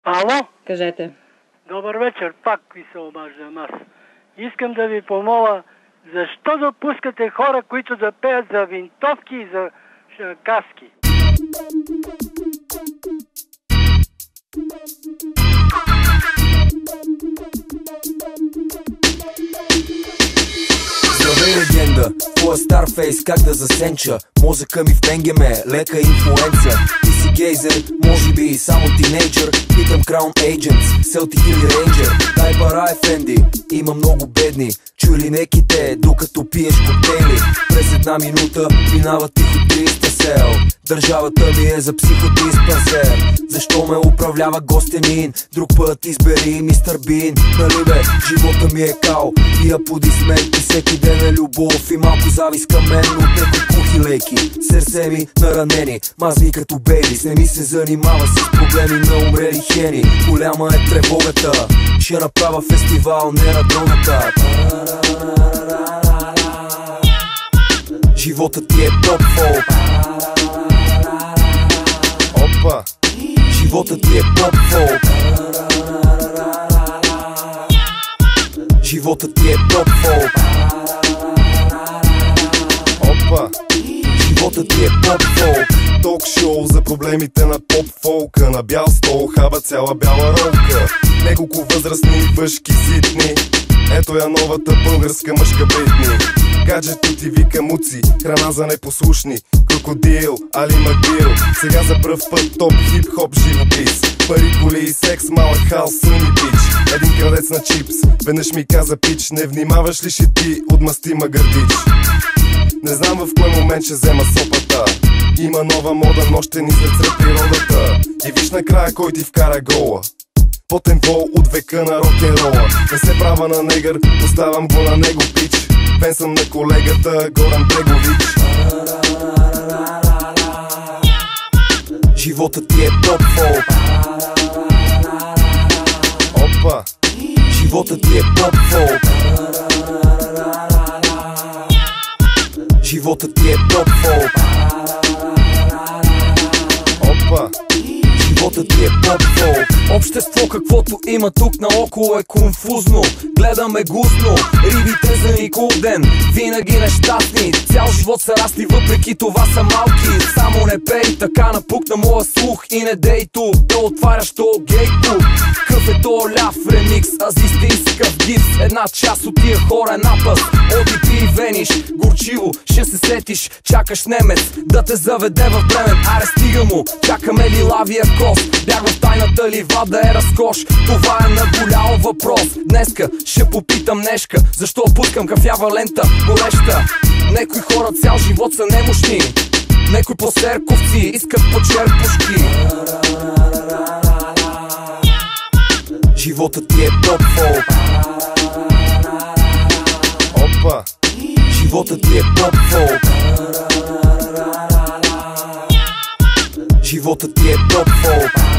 Ало? Кажете. Добър вечер, пак ви се обаждам аз. Искам да ви помоля, защо допускате хора, които да пеят за винтовки и за каски? Здравей, легенда, твоя старфейс как да засенча. Мозъка ми в пенгеме, лека инфлуенца. Ти си гейзер, може би и само тинейджър. Питам Crown Agents, Селтик или Рейнджер. Дай пара, ефенди, има много бедни. Чуй ли неките, докато пиеш коктейли. През една минута минава тихо 300 сел. Държавата ми е за психодиспансер. Защо ме управлява гостенин? Друг път избери мистер Бин. Нали бе, живота ми е као и аплодисменти. Всеки ден е любов и малко завис към мен. От некои кухи леки, сърце ми наранени. Мазни като бейлис, не ми се занимава с проблеми на умрели хени. Голяма е тревогата, ще направя фестивал, не на дрогата. Животът ти е поп-фолк. Опа! Животът ти е поп-фолк. Животът ти е поп-фолк. Опа! Животът ти е поп-фолк. Ток-шоу за проблемите на поп-фолка. На бял стол хаба цяла бяла ролка. Неколко възрастни въшки ситни. Ето я новата българска мъжка Бритни. Гаджето ти вика муци, храна за непослушни. Крокодил, Али Макбил. Сега за пръв път топ хип-хоп живопис. Пари, коли и секс, малък хаос, съни бич. Един крадец на чипс, веднъж ми каза пич. Не внимаваш ли, ще ти отмъсти Магърдич. Не знам в кой момент ще взема сопата. Има нова мода, нощен излет сред природата. И виж накрая кой ти вкара гола. Потен вол от века на рок-н-рола. Не се права на негър, оставам го на него пич. Фен съм на колегата Горан Брегович. Животът ти е поп-фолк. Опа! Животът ти е поп-фолк. Животът ти е поп-фолк. Опа! Животът ти е поп-фолк. Общество каквото има тук наоколо е конфузно. Гледаме гузно, рибите за никол ден. Винаги нещастни, цял живот са расти, въпреки това са малки. Само не пей, така напукна моя слух. И не дей тук да отваряш то гей клуб. Къв е то ляв ремикс, азистинскъв гипс. Една част от тия хора е напъс. Оди пи вениш, горчиво ще се сетиш. Чакаш немец да те заведе в Бремен. Аре стига му, чакаме ли лавия кост. Бяг в тайната лива да е разкош. Това е наболял въпрос. Днеска ще попитам Нешка, защо пускам кафява лента гореща. Некои хора цял живот са немощни. Некои по-серковци искат по черпушки. Животът ти е поп-фолк. Опа! Животът ти е поп-фолк. Животът ти е поп-фолк.